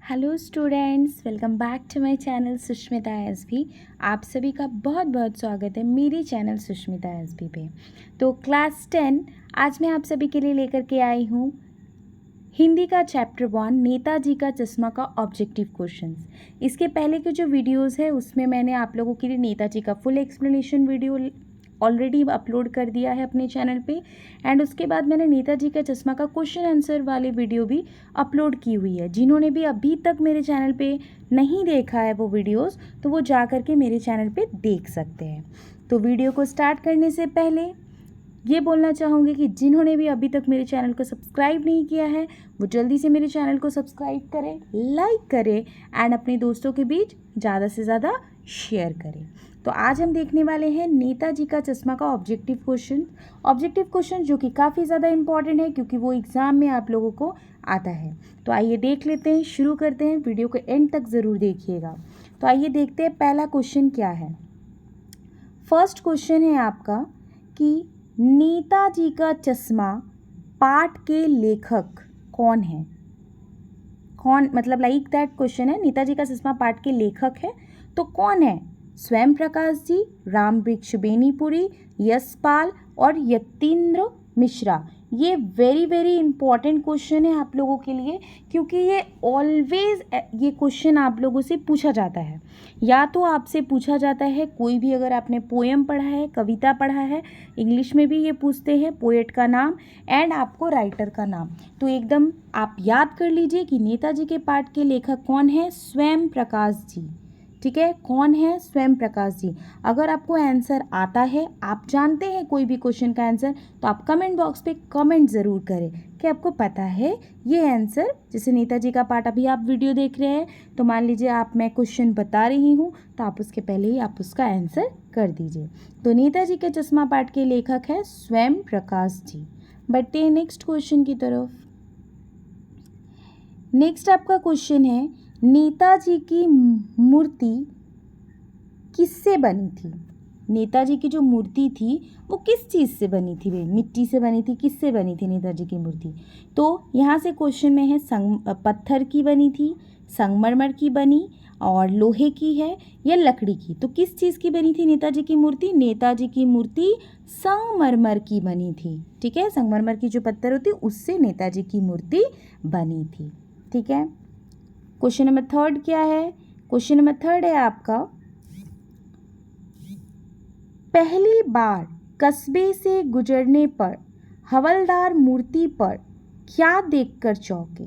Hello students, welcome back to my channel Sushmita SB. आप सभी का बहुत बहुत स्वागत है मेरे चैनल सुष्मिता एसबी पे। तो क्लास 10 आज मैं आप सभी के लिए लेकर के आई हूँ हिंदी का चैप्टर 1 नेताजी का चश्मा का ऑब्जेक्टिव क्वेश्चंस। इसके पहले के जो वीडियोस है उसमें मैंने आप लोगों के लिए नेताजी का full explanation video already upload कर दिया है अपने चैनल पे, एंड उसके बाद मैंने नेताजी का चश्मा का क्वेश्चन आंसर वाली वीडियो भी अपलोड की हुई है। जिन्होंने भी अभी तक मेरे चैनल पे नहीं देखा है वो वीडियोस, तो वो जा कर के मेरे चैनल पे देख सकते हैं। तो वीडियो को स्टार्ट करने से पहले ये बोलना चाहूँगी कि जिन्होंने भी अभी तक मेरे चैनल को सब्सक्राइब नहीं किया है वो जल्दी से मेरे चैनल को सब्सक्राइब करें, लाइक करें एंड अपने दोस्तों के बीच ज़्यादा से ज़्यादा शेयर करें। तो आज हम देखने वाले हैं नेताजी का चश्मा का ऑब्जेक्टिव क्वेश्चन जो कि काफ़ी ज़्यादा इम्पॉर्टेंट है क्योंकि वो एग्ज़ाम में आप लोगों को आता है। तो आइए देख लेते हैं, शुरू करते हैं। वीडियो को एंड तक ज़रूर देखिएगा। तो आइए देखते हैं पहला क्वेश्चन क्या है। फर्स्ट क्वेश्चन है आपका कि नेताजी का चश्मा पाठ के लेखक कौन है। कौन मतलब लाइक दैट क्वेश्चन है, नेताजी का चश्मा पाठ के लेखक है तो कौन है? स्वयं प्रकाश जी, राम वृक्ष बेनीपुरी, यशपाल और यतीन्द्र मिश्रा। ये वेरी वेरी इंपॉर्टेंट क्वेश्चन है आप लोगों के लिए क्योंकि ये ऑलवेज ये क्वेश्चन आप लोगों से पूछा जाता है। या तो आपसे पूछा जाता है कोई भी, अगर आपने पोएम पढ़ा है, कविता पढ़ा है, इंग्लिश में भी ये पूछते हैं पोएट का नाम एंड आपको राइटर का नाम। तो एकदम आप याद कर लीजिए कि नेताजी के पाठ के लेखक कौन है? स्वयं प्रकाश जी। ठीक है, कौन है? स्वयं प्रकाश जी। अगर आपको आंसर आता है, आप जानते हैं कोई भी क्वेश्चन का आंसर, तो आप कमेंट बॉक्स पे कमेंट ज़रूर करें कि आपको पता है ये आंसर। जैसे नेताजी का पाठ अभी आप वीडियो देख रहे हैं तो मान लीजिए मैं क्वेश्चन बता रही हूँ तो आप उसके पहले ही आप उसका आंसर कर दीजिए। तो नेताजी के चश्मा पाठ के लेखक है स्वयं प्रकाश जी। बढ़ते हैं नेक्स्ट क्वेश्चन की तरफ। नेक्स्ट आपका क्वेश्चन है नेताजी की मूर्ति किससे बनी थी? नेताजी की जो मूर्ति थी वो किस चीज़ से बनी थी भाई? मिट्टी से बनी थी? किससे बनी थी नेताजी की मूर्ति? तो यहाँ से क्वेश्चन में है पत्थर की बनी थी, संगमरमर की बनी और लोहे की है या लकड़ी की। तो किस चीज़ की बनी थी नेताजी की मूर्ति? नेताजी की मूर्ति संगमरमर की बनी थी। ठीक है, संगमरमर की जो पत्थर होती उससे नेताजी की मूर्ति बनी थी। ठीक है, क्वेश्चन नंबर थर्ड क्या है? क्वेश्चन नंबर थर्ड है आपका, पहली बार कस्बे से गुजरने पर हवलदार मूर्ति पर क्या देखकर चौंके?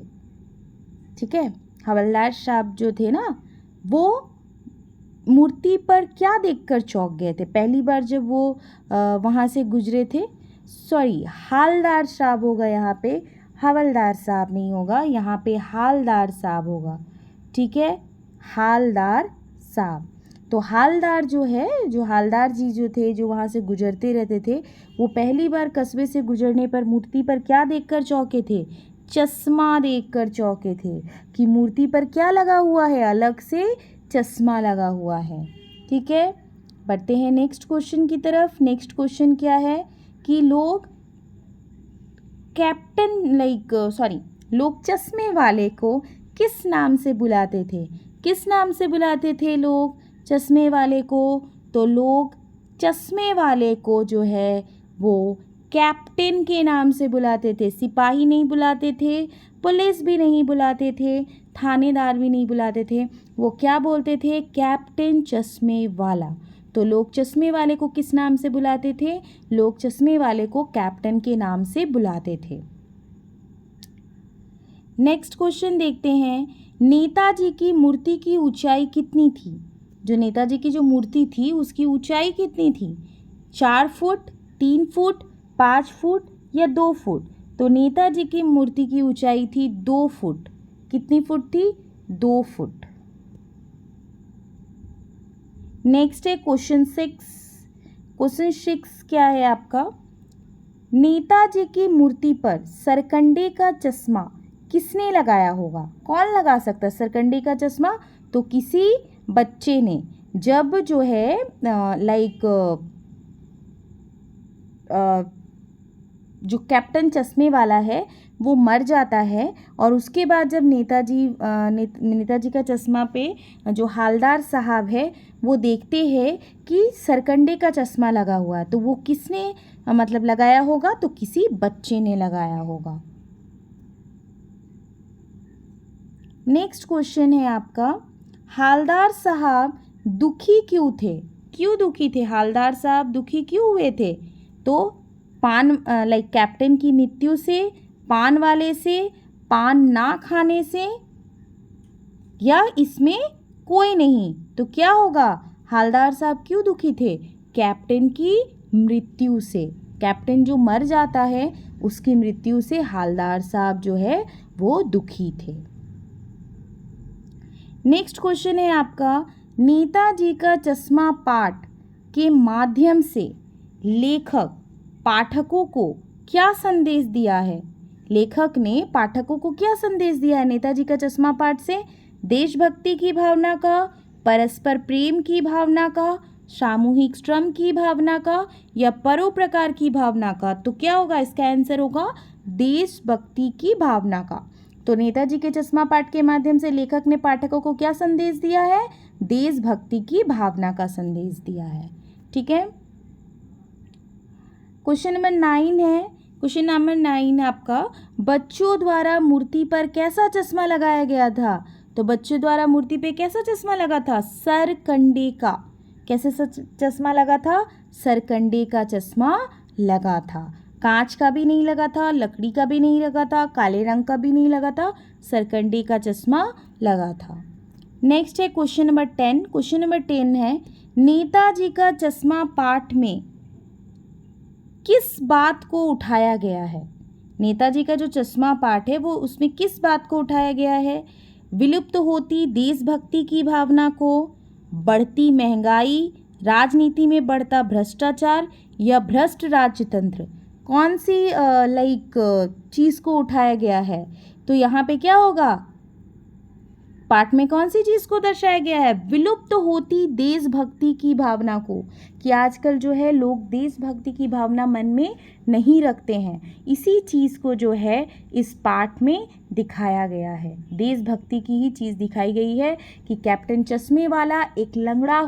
ठीक है, हवलदार साहब जो थे ना वो मूर्ति पर क्या देखकर चौंक गए थे पहली बार जब वो वहाँ से गुजरे थे? सॉरी, हालदार साहब होगा यहाँ पे, हवलदार साहब नहीं होगा, यहाँ पे हालदार साहब होगा। ठीक है, हालदार साहब। तो हालदार जो है, जो हालदार जी जो थे, जो वहाँ से गुजरते रहते थे, वो पहली बार कस्बे से गुजरने पर मूर्ति पर क्या देखकर चौंके थे? चश्मा देखकर चौंके थे कि मूर्ति पर क्या लगा हुआ है? अलग से चश्मा लगा हुआ है। ठीक है, बढ़ते हैं नेक्स्ट क्वेश्चन की तरफ। नेक्स्ट क्वेश्चन क्या है कि लोग लोग चश्मे वाले को किस नाम से बुलाते थे? किस नाम से बुलाते थे लोग चश्मे वाले को? तो लोग चश्मे वाले को जो है वो कैप्टन के नाम से बुलाते थे। सिपाही नहीं बुलाते थे, पुलिस भी नहीं बुलाते थे, थानेदार भी नहीं बुलाते थे, वो क्या बोलते थे? कैप्टन चश्मे वाला। तो लोग चश्मे वाले को किस नाम से बुलाते थे? लोग चश्मे वाले को कैप्टन के नाम से बुलाते थे। नेक्स्ट क्वेश्चन देखते हैं, नेताजी की मूर्ति की ऊंचाई कितनी थी? जो नेताजी की जो मूर्ति थी उसकी ऊंचाई कितनी थी? 4 फुट, 3 फुट, 5 फुट या 2 फुट? तो नेताजी की मूर्ति की ऊंचाई थी 2 फुट। कितनी फुट थी? 2 फुट। नेक्स्ट है क्वेश्चन 6। क्वेश्चन 6 क्या है आपका? नेताजी की मूर्ति पर सरकंडे का चश्मा किसने लगाया होगा? कौन लगा सकता है सरकंडे का चश्मा? तो किसी बच्चे ने, जब जो है जो कैप्टन चश्मे वाला है वो मर जाता है और उसके बाद जब नेताजी का चश्मा पे जो हालदार साहब है वो देखते हैं कि सरकंडे का चश्मा लगा हुआ है, तो वो किसने मतलब लगाया होगा, तो किसी बच्चे ने लगाया होगा। नेक्स्ट क्वेश्चन है आपका, हालदार साहब दुखी क्यों थे? क्यों दुखी थे? हालदार साहब दुखी क्यों हुए थे? तो कैप्टन की मृत्यु से, पान वाले से, पान ना खाने से, या इसमें कोई नहीं। तो क्या होगा? हालदार साहब क्यों दुखी थे? कैप्टन की मृत्यु से। कैप्टन जो मर जाता है उसकी मृत्यु से हालदार साहब जो है वो दुखी थे। नेक्स्ट क्वेश्चन है आपका, नेताजी का चश्मा पाठ के माध्यम से लेखक पाठकों को क्या संदेश दिया है? लेखक ने पाठकों को क्या संदेश दिया है नेताजी का चश्मा पाठ से? देशभक्ति की भावना का, परस्पर प्रेम की भावना का, सामूहिक श्रम की भावना का, या परोपकार की भावना का? तो क्या होगा? इसका आंसर होगा देशभक्ति की भावना का। तो नेताजी के चश्मा पाठ के माध्यम से लेखक ने पाठकों को क्या संदेश दिया है? देशभक्ति की भावना का संदेश दिया है। ठीक है। क्वेश्चन नंबर 9 है। क्वेश्चन नंबर 9 आपका, बच्चों द्वारा मूर्ति पर कैसा चश्मा लगाया गया था? तो बच्चों द्वारा मूर्ति पे कैसा चश्मा लगा था? सरकंडे का। कैसे चश्मा लगा था? सरकंडे का चश्मा लगा था। कांच का भी नहीं लगा था, लकड़ी का भी नहीं लगा था, काले रंग का भी नहीं लगा था, सरकंडे का चश्मा लगा था। नेक्स्ट है क्वेश्चन नंबर 10। क्वेश्चन नंबर 10 है, नेताजी का चश्मा पाठ में किस बात को उठाया गया है? नेताजी का जो चश्मा पाठ है वो उसमें किस बात को उठाया गया है? विलुप्त होती देशभक्ति की भावना को, बढ़ती महंगाई, राजनीति में बढ़ता भ्रष्टाचार, या भ्रष्ट राजतंत्र? कौन सी चीज़ को उठाया गया है? तो यहाँ पे क्या होगा? पाठ में कौन सी चीज़ को दर्शाया गया है? विलुप्त होती देशभक्ति की भावना को, कि आजकल जो है लोग देशभक्ति की भावना मन में नहीं रखते हैं। इसी चीज़ को जो है इस पाठ में दिखाया गया है। देशभक्ति की ही चीज़ दिखाई गई है कि कैप्टन चश्मे वाला एक लंगड़ा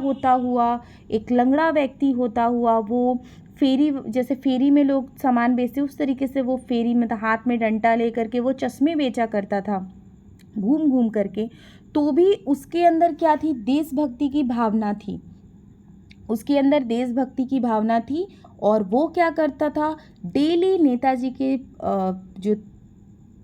व्यक्ति होता हुआ वो फेरी, जैसे फेरी में लोग सामान बेचते उस तरीके से वो फेरी में हाथ में डंडा लेकर के वो चश्मे बेचा करता था घूम घूम करके। तो भी उसके अंदर क्या थी? देशभक्ति की भावना थी। उसके अंदर देशभक्ति की भावना थी और वो क्या करता था? डेली नेताजी के जो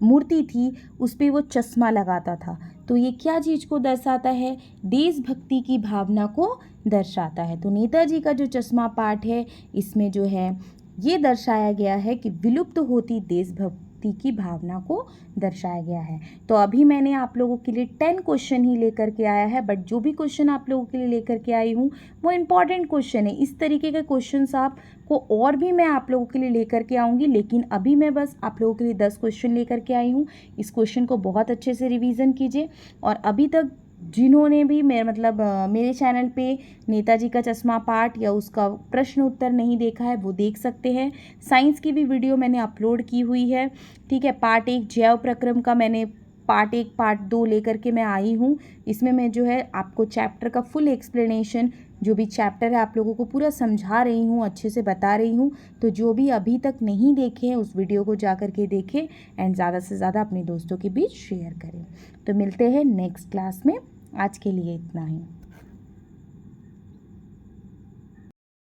मूर्ति थी उस पर वो चश्मा लगाता था। तो ये क्या चीज़ को दर्शाता है? देशभक्ति की भावना को दर्शाता है। तो नेताजी का जो चश्मा पाठ है इसमें जो है ये दर्शाया गया है कि विलुप्त होती देशभक्ति की भावना को दर्शाया गया है। तो अभी मैंने आप लोगों के लिए 10 क्वेश्चन ही लेकर के आया है, बट जो भी क्वेश्चन आप लोगों के लिए लेकर के आई हूँ वो इम्पॉर्टेंट क्वेश्चन है। इस तरीके के क्वेश्चंस आपको और भी मैं आप लोगों के लिए लेकर के आऊँगी, लेकिन अभी मैं बस आप लोगों के लिए 10 क्वेश्चन लेकर के आई हूँ। इस क्वेश्चन को बहुत अच्छे से रिवीजन कीजिए और अभी तक जिन्होंने भी मेरे चैनल पे नेताजी का चश्मा पाठ या उसका प्रश्न उत्तर नहीं देखा है वो देख सकते हैं। साइंस की भी वीडियो मैंने अपलोड की हुई है। ठीक है। पार्ट 1 जैव प्रक्रम का मैंने पार्ट 1 पार्ट 2 लेकर के मैं आई हूँ। इसमें मैं जो है आपको चैप्टर का फुल एक्सप्लेनेशन, जो भी चैप्टर है आप लोगों को पूरा समझा रही हूँ, अच्छे से बता रही हूँ। तो जो भी अभी तक नहीं देखे हैं उस वीडियो को जा कर के देखें एंड ज़्यादा से ज़्यादा अपने दोस्तों के बीच शेयर करें। तो मिलते हैं नेक्स्ट क्लास में। आज के लिए इतना ही।